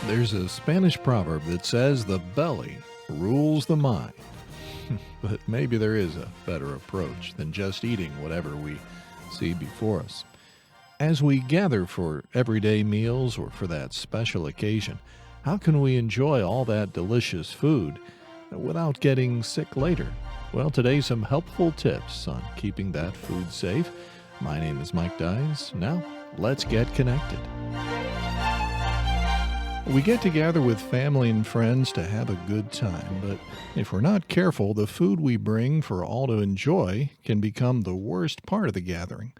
There's a Spanish proverb that says the belly rules the mind. But maybe there is a better approach than just eating whatever we see before us. As we gather for everyday meals or for that special occasion, how can we enjoy all that delicious food without getting sick later? Well, today some helpful tips on keeping that food safe. My name is Mike Dyes. Now, let's get connected. We get together with family and friends to have a good time, but if we're not careful, the food we bring for all to enjoy can become the worst part of the gathering.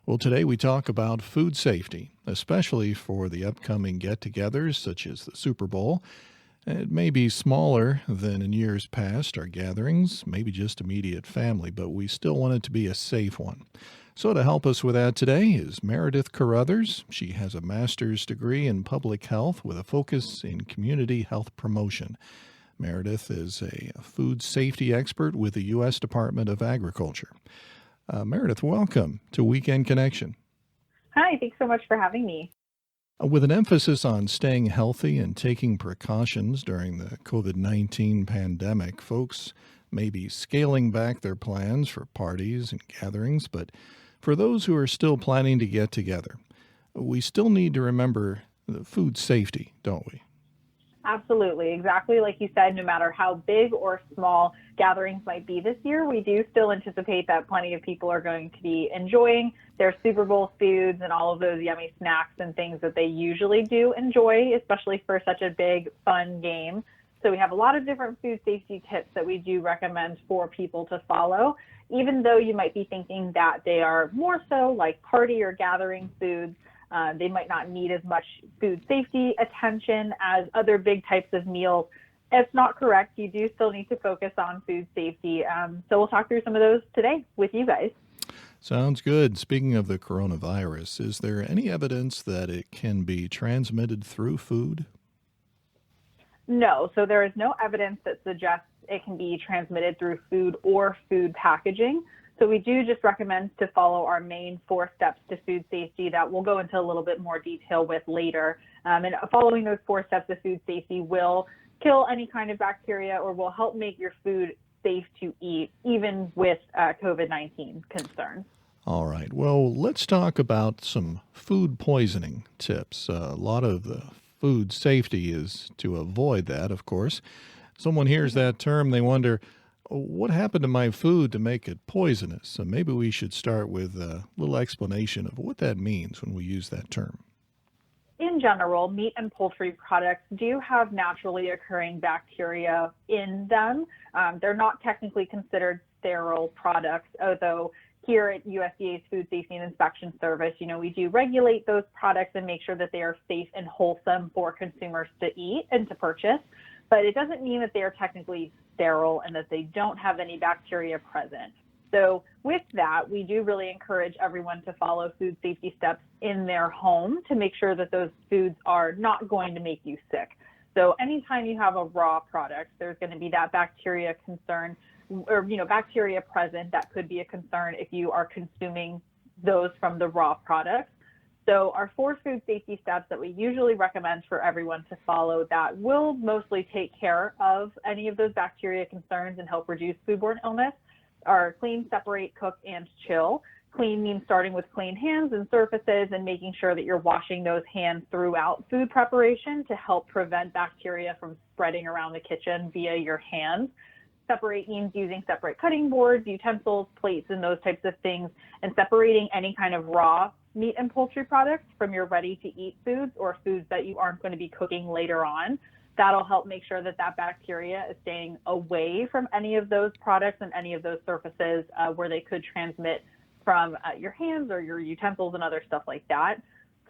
Well, today we talk about food safety, especially for the upcoming get-togethers such as the Super Bowl. It may be smaller than in years past, our gatherings, maybe just immediate family, but we still want it to be a safe one. So to help us with that today is Meredith Carothers. She has a master's degree in public health with a focus in community health promotion. Meredith is a food safety expert with the U.S. Department of Agriculture. Meredith, welcome to Weekend Connection. Hi, thanks so much for having me. With an emphasis on staying healthy and taking precautions during the COVID-19 pandemic, folks may be scaling back their plans for parties and gatherings, but for those who are still planning to get together, we still need to remember the food safety, don't we? Absolutely. Exactly like you said, no matter how big or small gatherings might be this year, we do still anticipate that plenty of people are going to be enjoying their Super Bowl foods and all of those yummy snacks and things that they usually do enjoy, especially for such a big, fun game. So we have a lot of different food safety tips that we do recommend for people to follow, even though you might be thinking that they are more so like party or gathering foods. They might not need as much food safety attention as other big types of meals. It's not correct. You do still need to focus on food safety. So we'll talk through some of those today with you guys. Sounds good. Speaking of the coronavirus, is there any evidence that it can be transmitted through food? No, so there is no evidence that suggests it can be transmitted through food or food packaging. So we do just recommend to follow our main 4 steps to food safety that we'll go into a little bit more detail with later. And following those 4 steps of food safety will kill any kind of bacteria or will help make your food safe to eat, even with COVID-19 concerns. All right. Well, let's talk about some food poisoning tips. A lot of the food safety is to avoid that, of course. Someone hears that term, they wonder, what happened to my food to make it poisonous? So maybe we should start with a little explanation of what that means when we use that term. In general, meat and poultry products do have naturally occurring bacteria in them. They're not technically considered sterile products, although here at USDA's Food Safety and Inspection Service, we do regulate those products and make sure that they are safe and wholesome for consumers to eat and to purchase. But it doesn't mean that they are technically sterile and that they don't have any bacteria present. So with that, we do really encourage everyone to follow food safety steps in their home to make sure that those foods are not going to make you sick. So anytime you have a raw product, there's going to be that bacteria concern or, bacteria present. That could be a concern if you are consuming those from the raw products. So our 4 food safety steps that we usually recommend for everyone to follow that will mostly take care of any of those bacteria concerns and help reduce foodborne illness are clean, separate, cook, and chill. Clean means starting with clean hands and surfaces and making sure that you're washing those hands throughout food preparation to help prevent bacteria from spreading around the kitchen via your hands. Separate means using separate cutting boards, utensils, plates, and those types of things, and separating any kind of raw meat and poultry products from your ready-to-eat foods or foods that you aren't going to be cooking later on. That'll help make sure that that bacteria is staying away from any of those products and any of those surfaces where they could transmit from your hands or your utensils and other stuff like that.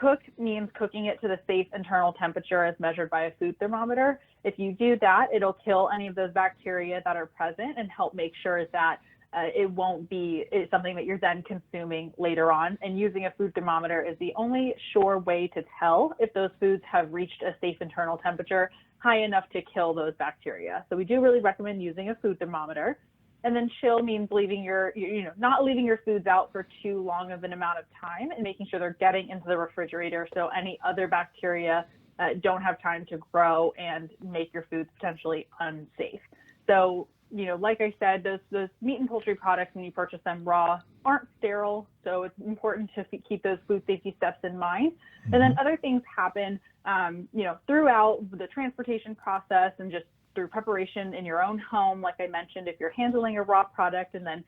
Cook means cooking it to the safe internal temperature as measured by a food thermometer. If you do that, it'll kill any of those bacteria that are present and help make sure that it won't be something that you're then consuming later on. And using a food thermometer is the only sure way to tell if those foods have reached a safe internal temperature high enough to kill those bacteria. So we do really recommend using a food thermometer. And then chill means leaving not leaving your foods out for too long of an amount of time and making sure they're getting into the refrigerator so any other bacteria don't have time to grow and make your foods potentially unsafe. So, like I said, those meat and poultry products, when you purchase them raw, aren't sterile. So it's important to keep those food safety steps in mind. Mm-hmm. And then other things happen, throughout the transportation process and just through preparation in your own home. Like I mentioned, if you're handling a raw product and then,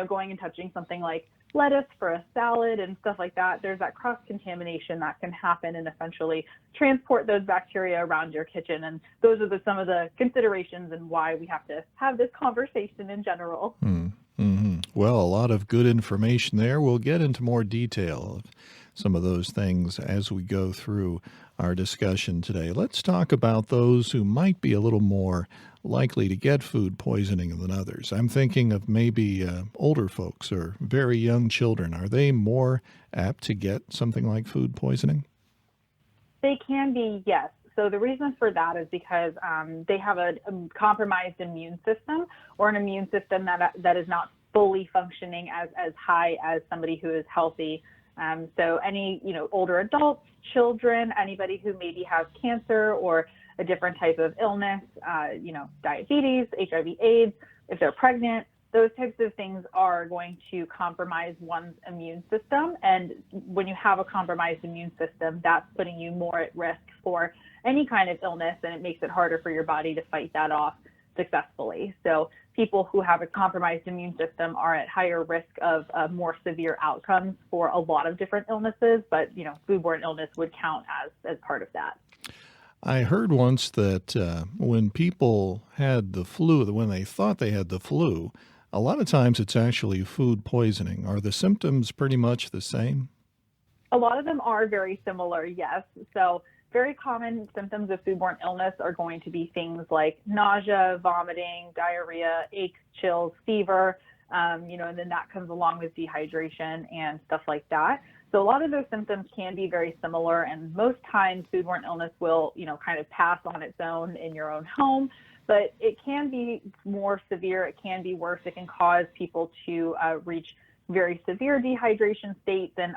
going and touching something like lettuce for a salad and stuff like that, there's that cross-contamination that can happen and essentially transport those bacteria around your kitchen. And those are some of the considerations and why we have to have this conversation in general. Mm-hmm. Well, a lot of good information there. We'll get into more detail of some of those things as we go through our discussion today. Let's talk about those who might be a little more likely to get food poisoning than others. I'm thinking of maybe older folks or very young children. Are they more apt to get something like food poisoning? They can be, yes. So the reason for that is because they have a compromised immune system, or an immune system that is not fully functioning as high as somebody who is healthy. So any, older adults, children, anybody who maybe has cancer or a different type of illness, diabetes, HIV/AIDS, if they're pregnant, those types of things are going to compromise one's immune system. And when you have a compromised immune system, that's putting you more at risk for any kind of illness, and it makes it harder for your body to fight that off successfully. So people who have a compromised immune system are at higher risk of more severe outcomes for a lot of different illnesses, but foodborne illness would count as part of that. I heard once that when people had the flu, when they thought they had the flu, a lot of times it's actually food poisoning. Are the symptoms pretty much the same? A lot of them are very similar, yes. So very common symptoms of foodborne illness are going to be things like nausea, vomiting, diarrhea, aches, chills, fever, and then that comes along with dehydration and stuff like that. So a lot of those symptoms can be very similar, and most times foodborne illness will, kind of pass on its own in your own home, but it can be more severe. It can be worse. It can cause people to reach very severe dehydration states and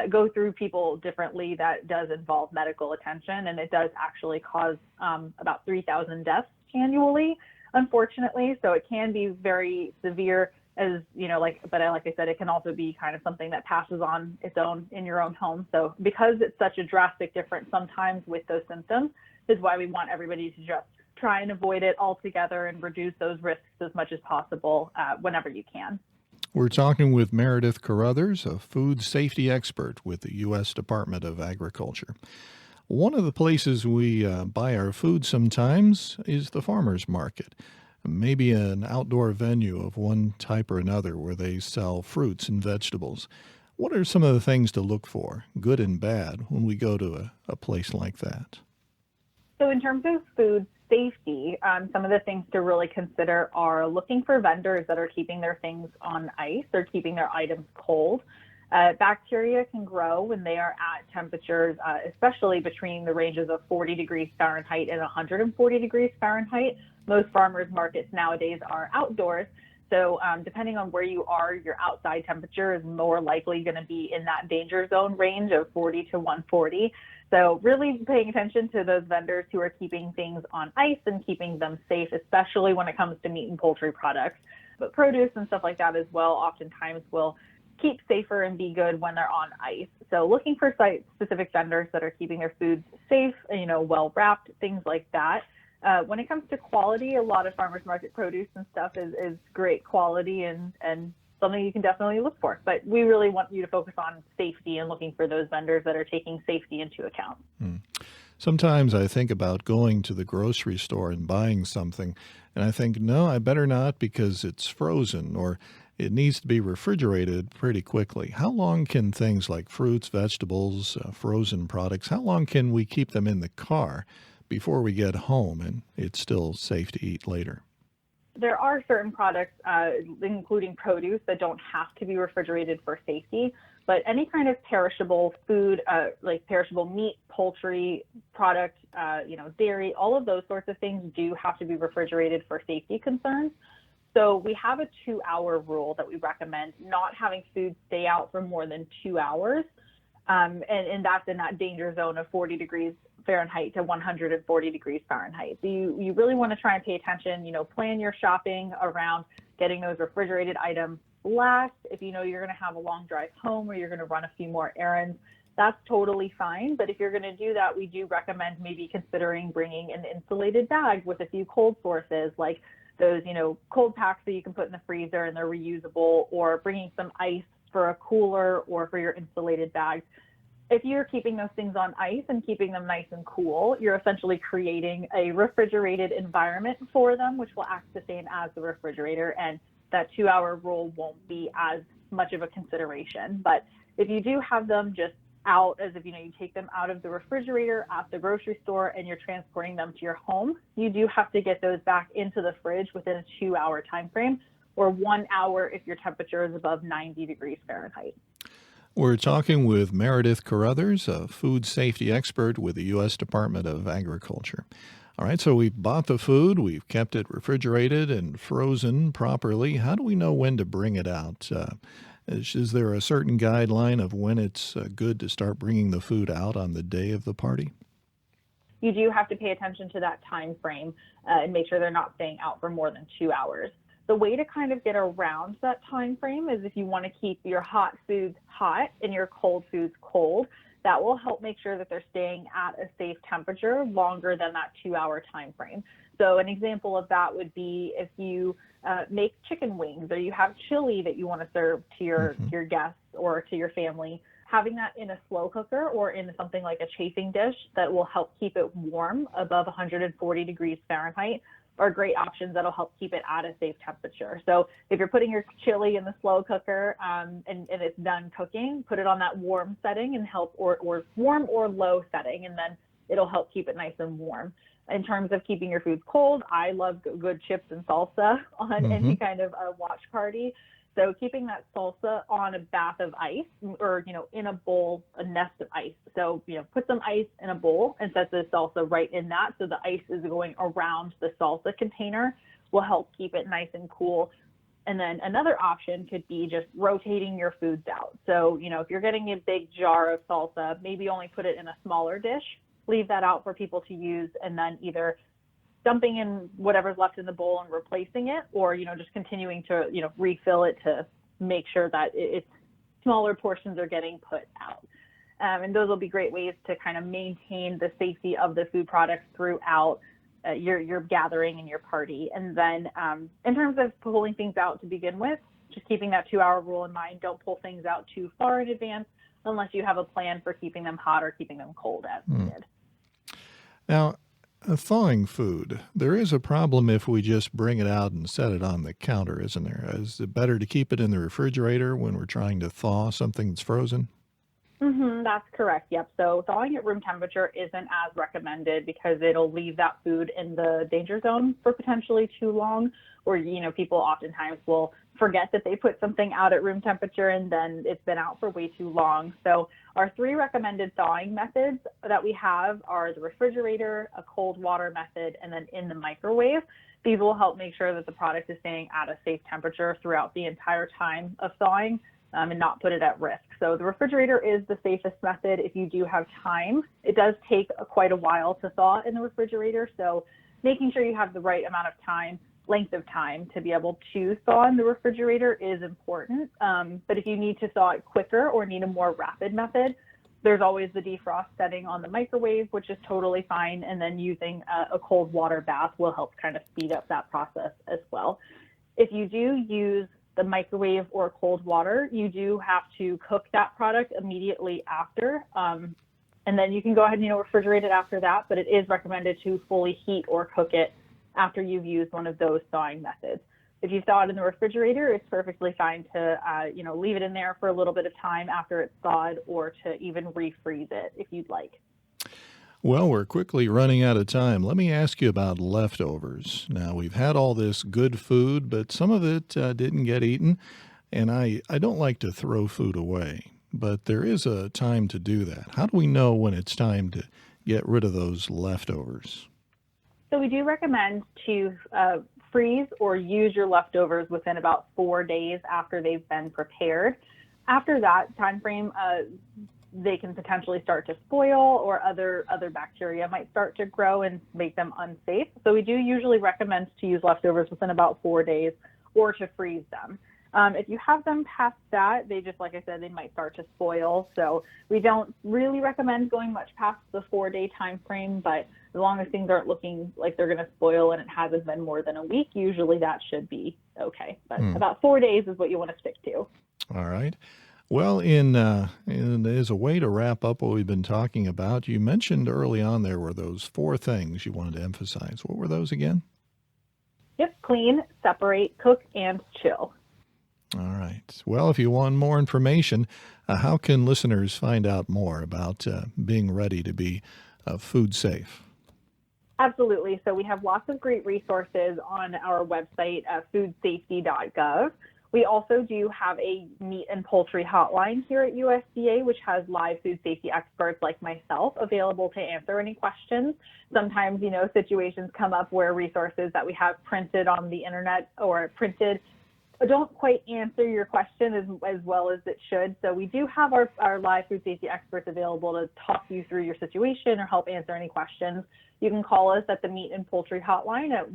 go through people differently. That does involve medical attention, and it does actually cause about 3,000 deaths annually, unfortunately. So it can be very severe, as like I said, it can also be kind of something that passes on its own in your own home. So because it's such a drastic difference sometimes with those symptoms, is why we want everybody to just try and avoid it altogether and reduce those risks as much as possible whenever you can. We're talking with Meredith Carothers, a food safety expert with the U.S. Department of Agriculture. One of the places we buy our food sometimes is the farmer's market. Maybe an outdoor venue of one type or another where they sell fruits and vegetables. What are some of the things to look for, good and bad, when we go to a place like that? So in terms of food safety, some of the things to really consider are looking for vendors that are keeping their things on ice or keeping their items cold. Bacteria can grow when they are at temperatures, especially between the ranges of 40 degrees Fahrenheit and 140 degrees Fahrenheit. Most farmers markets nowadays are outdoors. So depending on where you are, your outside temperature is more likely going to be in that danger zone range of 40 to 140. So really paying attention to those vendors who are keeping things on ice and keeping them safe, especially when it comes to meat and poultry products. But produce and stuff like that as well oftentimes will keep safer and be good when they're on ice. So looking for site-specific vendors that are keeping their foods safe, well wrapped, things like that. When it comes to quality, a lot of farmers market produce and stuff is great quality and something you can definitely look for. But we really want you to focus on safety and looking for those vendors that are taking safety into account. Sometimes I think about going to the grocery store and buying something, and I think, no, I better not because it's frozen or it needs to be refrigerated pretty quickly. How long can things like fruits, vegetables, frozen products, how long can we keep them in the car before we get home and it's still safe to eat later? There are certain products, including produce, that don't have to be refrigerated for safety, but any kind of perishable food, like perishable meat, poultry product, dairy, all of those sorts of things do have to be refrigerated for safety concerns. So we have a 2-hour rule that we recommend, not having food stay out for more than 2 hours. And that's in that danger zone of 40 degrees Fahrenheit to 140 degrees Fahrenheit. So you really want to try and pay attention, plan your shopping around getting those refrigerated items last. If you know you're going to have a long drive home or you're going to run a few more errands, that's totally fine. But if you're going to do that, we do recommend maybe considering bringing an insulated bag with a few cold sources, like those, cold packs that you can put in the freezer and they're reusable, or bringing some ice for a cooler or for your insulated bags. If you're keeping those things on ice and keeping them nice and cool, you're essentially creating a refrigerated environment for them, which will act the same as the refrigerator, and that 2-hour rule won't be as much of a consideration. But if you do have them just out, as if you take them out of the refrigerator at the grocery store and you're transporting them to your home, you do have to get those back into the fridge within a 2-hour time frame, or 1 hour if your temperature is above 90 degrees Fahrenheit. We're talking with Meredith Carothers, a food safety expert with the U.S. Department of Agriculture. All right, so we've bought the food, we've kept it refrigerated and frozen properly. How do we know when to bring it out? Is there a certain guideline of when it's good to start bringing the food out on the day of the party? You do have to pay attention to that time frame and make sure they're not staying out for more than 2 hours. The way to kind of get around that time frame is if you want to keep your hot foods hot and your cold foods cold. That will help make sure that they're staying at a safe temperature longer than that 2-hour time frame. So an example of that would be if you make chicken wings or you have chili that you want to serve to your guests or to your family, having that in a slow cooker or in something like a chafing dish that will help keep it warm above 140 degrees Fahrenheit are great options that'll help keep it at a safe temperature. So if you're putting your chili in the slow cooker and it's done cooking, put it on that warm setting and or warm or low setting, and then it'll help keep it nice and warm. In terms of keeping your foods cold, I love good chips and salsa on any kind of a watch party. So keeping that salsa on a bath of ice or, in a bowl, a nest of ice. So, put some ice in a bowl and set the salsa right in that. So the ice is going around the salsa container will help keep it nice and cool. And then another option could be just rotating your foods out. So, if you're getting a big jar of salsa, maybe only put it in a smaller dish, leave that out for people to use, and then either dumping in whatever's left in the bowl and replacing it, or, just continuing to, refill it to make sure that it's smaller portions are getting put out. And those will be great ways to kind of maintain the safety of the food products throughout your gathering and your party. And then in terms of pulling things out to begin with, just keeping that 2-hour rule in mind. Don't pull things out too far in advance unless you have a plan for keeping them hot or keeping them cold as needed. Now, thawing food, there is a problem if we just bring it out and set it on the counter, isn't there? Is it better to keep it in the refrigerator when we're trying to thaw something that's frozen? That's correct. Yep. So thawing at room temperature isn't as recommended because it'll leave that food in the danger zone for potentially too long, or, people oftentimes will forget that they put something out at room temperature and then it's been out for way too long. So our 3 recommended thawing methods that we have are the refrigerator, a cold water method, and then in the microwave. These will help make sure that the product is staying at a safe temperature throughout the entire time of thawing and not put it at risk. So the refrigerator is the safest method if you do have time. It does take quite a while to thaw in the refrigerator, so making sure you have the right amount of time, length of time to be able to thaw in the refrigerator is important. But if you need to thaw it quicker or need a more rapid method, there's always the defrost setting on the microwave, which is totally fine. And then using a cold water bath will help kind of speed up that process as well. If you do use the microwave or cold water, you do have to cook that product immediately after. And then you can go ahead and refrigerate it after that, but it is recommended to fully heat or cook it after you've used one of those thawing methods. If you thaw it in the refrigerator, it's perfectly fine to leave it in there for a little bit of time after it's thawed, or to even refreeze it if you'd like. Well, we're quickly running out of time. Let me ask you about leftovers. Now, we've had all this good food, but some of it didn't get eaten, and I don't like to throw food away, but there is a time to do that. How do we know when it's time to get rid of those leftovers? So we do recommend to freeze or use your leftovers within about 4 days after they've been prepared. After that time frame, they can potentially start to spoil, or other bacteria might start to grow and make them unsafe. So we do usually recommend to use leftovers within about 4 days, or to freeze them. If you have them past that, they just, like I said, they might start to spoil. So we don't really recommend going much past the 4-day time frame, but as long as things aren't looking like they're going to spoil and it hasn't been more than a week, usually that should be okay. But about 4 days is what you want to stick to. All right. Well, as a way to wrap up what we've been talking about, you mentioned early on there were those 4 things you wanted to emphasize. What were those again? Yep, clean, separate, cook, and chill. All right. Well, if you want more information, how can listeners find out more about being ready to be food safe? Absolutely. So we have lots of great resources on our website, foodsafety.gov. We also do have a meat and poultry hotline here at USDA, which has live food safety experts like myself available to answer any questions. Sometimes, situations come up where resources that we have printed on the internet or printed don't quite answer your question as well as it should. So we do have our live food safety experts available to talk you through your situation or help answer any questions. You can call us at the Meat and Poultry Hotline at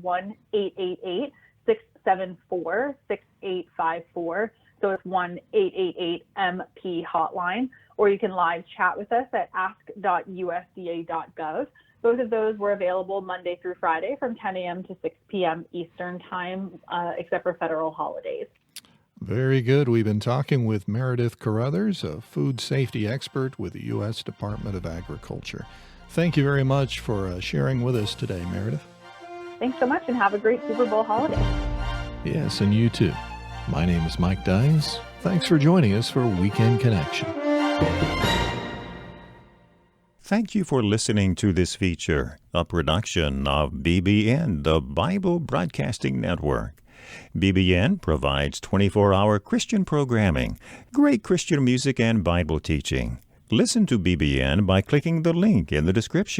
1-888-674-6854. So it's 1-888-MP-HOTLINE. Or you can live chat with us at ask.usda.gov. Both of those were available Monday through Friday from 10 a.m. to 6 p.m. Eastern Time, except for federal holidays. Very good. We've been talking with Meredith Carothers, a food safety expert with the U.S. Department of Agriculture. Thank you very much for sharing with us today, Meredith. Thanks so much, and have a great Super Bowl holiday. Yes, and you too. My name is Mike Dines. Thanks for joining us for Weekend Connection. Thank you for listening to this feature, a production of BBN, the Bible Broadcasting Network. BBN provides 24-hour Christian programming, great Christian music, and Bible teaching. Listen to BBN by clicking the link in the description.